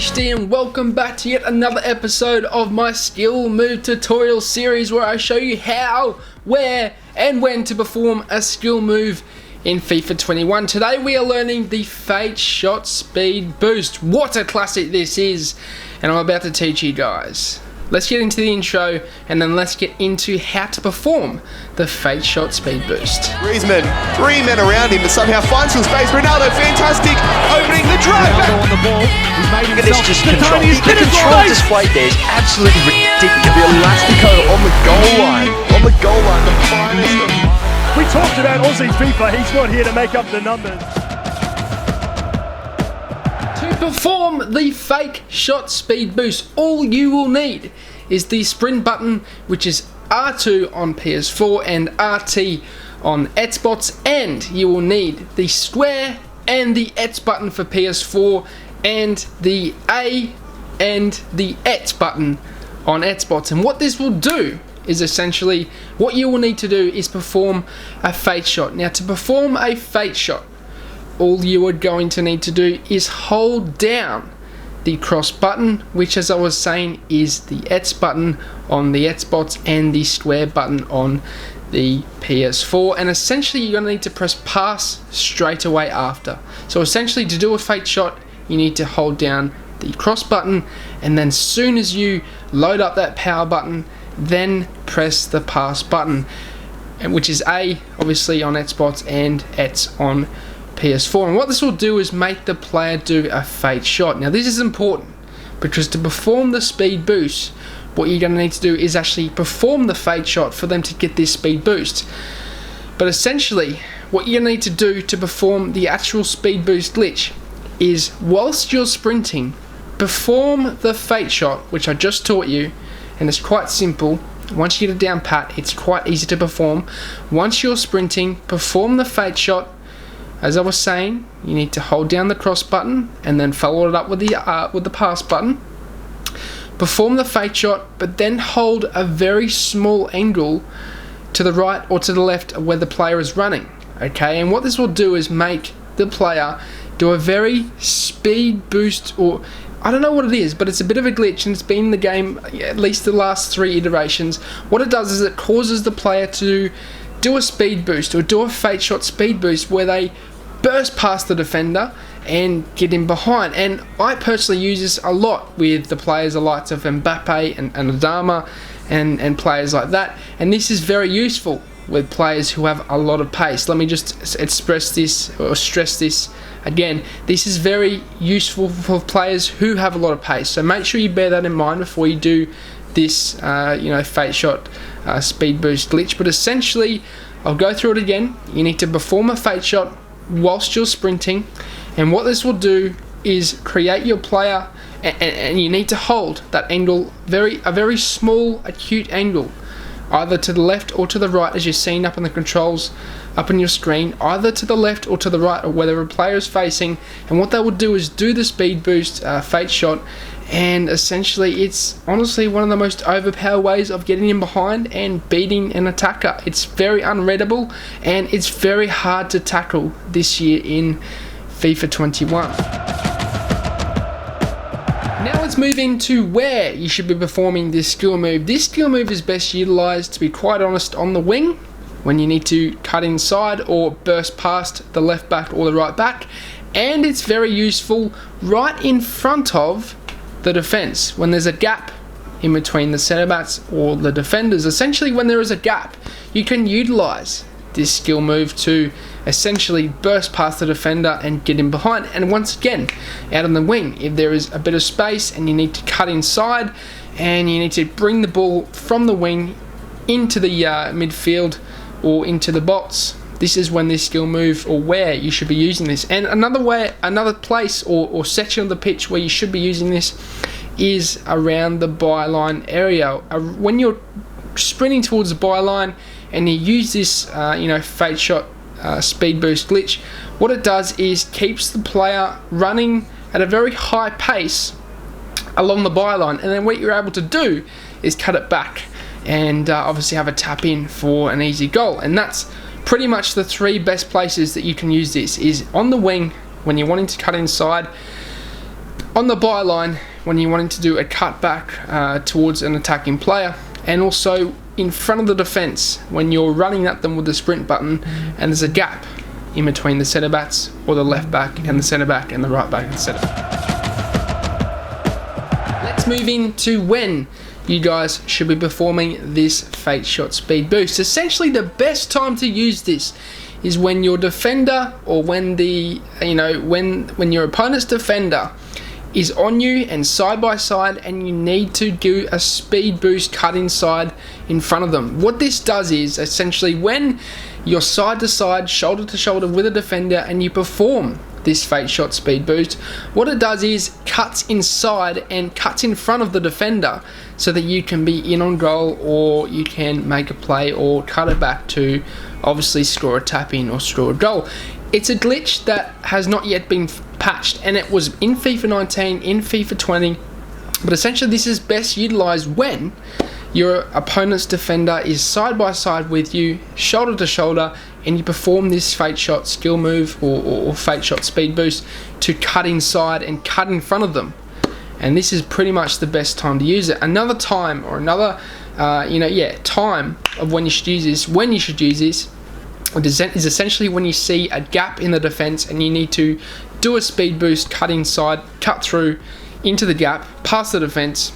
HD and welcome back to yet another episode of my skill move tutorial series where I show you how, where and when to perform a skill move in FIFA 21. Today we are learning the Fate Shot Speed Boost. What a classic this is, and I'm about to teach you guys. Let's get into the intro and then let's get into how to perform the Fate Shot Speed Boost. Griezmann, 3 men around him, but somehow finds some space. Ronaldo, fantastic, opening the drive. Ronaldo on the ball. He's made Look at this, just control. The control displayed there is absolutely ridiculous. The Elastico on the goal line. On the goal line, the finest of... We talked about Aussie FIFA. He's not here to make up the numbers. To perform the Fate Shot Speed Boost, all you will need is the sprint button, which is R2 on PS4 and RT on Xbox, and you will need the square and the X button for PS4 and the A and the X button on Xbox. And what this will do is essentially, what you will need to do is perform a Fate Shot. Now, to perform a Fate Shot, all you are going to need to do is hold down the cross button, which, as I was saying, is the X button on the Xbox and the square button on the PS4, and essentially you're going to need to press pass straight away after. So essentially, to do a Fate Shot, you need to hold down the cross button, and then as soon as you load up that power button, then press the pass button, which is A obviously on Xbox and X on PS4. And what this will do is make the player do a Fate Shot. Now this is important because to perform the speed boost, what you're going to need to do is actually perform the Fate Shot for them to get this speed boost. But essentially what you need to do to perform the actual speed boost glitch is, whilst you're sprinting, perform the Fate Shot, which I just taught you, and it's quite simple. Once you get it down pat, it's quite easy to perform. Once you're sprinting, perform the Fate Shot. As I was saying, you need to hold down the cross button and then follow it up with the pass button. Perform the Fate Shot, but then hold a very small angle to the right or to the left of where the player is running. Okay, and what this will do is make the player do a very speed boost, or I don't know what it is, but it's a bit of a glitch, and it's been in the game at least the last 3 iterations. What it does is it causes the player to do a speed boost or do a Fate Shot speed boost where they burst past the defender and get in behind. And I personally use this a lot with the players the likes of Mbappe and Adama and players like that, and this is very useful with players who have a lot of pace. Let me just express this or stress this again. This is very useful for players who have a lot of pace, so make sure you bear that in mind before you do this Fate Shot speed boost glitch. But essentially, I'll go through it again. You need to perform a Fate Shot whilst you're sprinting, and what this will do is create your player, and you need to hold that angle, a very small acute angle, either to the left or to the right, as you're seeing up on the controls up on your screen, either to the left or to the right, or whether a player is facing. And what that will do is do the speed boost Fate Shot, and essentially it's honestly one of the most overpowered ways of getting in behind and beating an attacker. It's very unreadable and it's very hard to tackle this year in FIFA 21. Now let's move into where you should be performing this skill move. This skill move is best utilized, to be quite honest, on the wing, when you need to cut inside or burst past the left back or the right back, and it's very useful right in front of the defense when there's a gap in between the centre backs or the defenders. Essentially, when there is a gap, you can utilize this skill move to essentially burst past the defender and get in behind. And once again, out on the wing, if there is a bit of space and you need to cut inside and you need to bring the ball from the wing into the midfield or into the box, this is when this skill move, or where you should be using this. And another place or section of the pitch where you should be using this is around the byline area. When you're sprinting towards the byline and you use this Fate Shot speed boost glitch, what it does is keeps the player running at a very high pace along the byline, and then what you're able to do is cut it back and obviously have a tap in for an easy goal. And that's pretty much the 3 best places that you can use this, is on the wing when you're wanting to cut inside, on the byline when you're wanting to do a cutback towards an attacking player, and also in front of the defence when you're running at them with the sprint button and there's a gap in between the centre backs, or the left back and the centre back and the right back and the centre back. Let's move into when you guys should be performing this fake shot speed boost. Essentially, the best time to use this is when your defender, or when the when your opponent's defender is on you and side by side, and you need to do a speed boost cut inside in front of them. What this does is essentially when you're side to side, shoulder to shoulder with a defender, and you perform this fake shot speed boost, what it does is cuts inside and cuts in front of the defender so that you can be in on goal, or you can make a play or cut it back to obviously score a tap in or score a goal. It's a glitch that has not yet been patched, and it was in FIFA 19, in FIFA 20, but essentially this is best utilized when your opponent's defender is side by side with you, shoulder to shoulder, and you perform this fake shot skill move or fake shot speed boost to cut inside and cut in front of them. And this is pretty much the best time to use it. Another time, or another time of when you should use this, is essentially when you see a gap in the defense and you need to do a speed boost, cut inside, cut through into the gap, past the defense,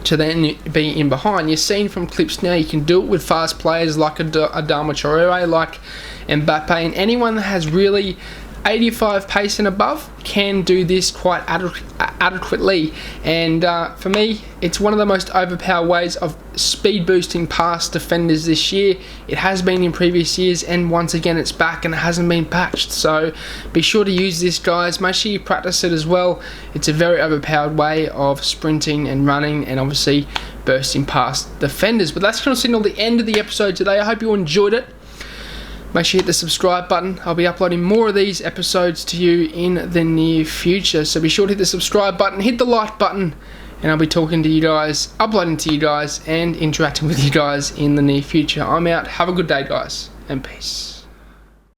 to then be in behind. You're seeing from clips now, you can do it with fast players like Adama Traore, like Mbappe, and anyone that has really 85 pace and above can do this quite adequately. And for me, it's one of the most overpowered ways of speed boosting past defenders this year. It has been in previous years, and once again it's back and it hasn't been patched. So be sure to use this, guys. Make sure you practice it as well. It's a very overpowered way of sprinting and running and obviously bursting past defenders. But that's going to signal the end of the episode today. I hope you enjoyed it. Make sure you hit the subscribe button. I'll be uploading more of these episodes to you in the near future. So be sure to hit the subscribe button, hit the like button, and I'll be talking to you guys, uploading to you guys, and interacting with you guys in the near future. I'm out. Have a good day, guys, and peace.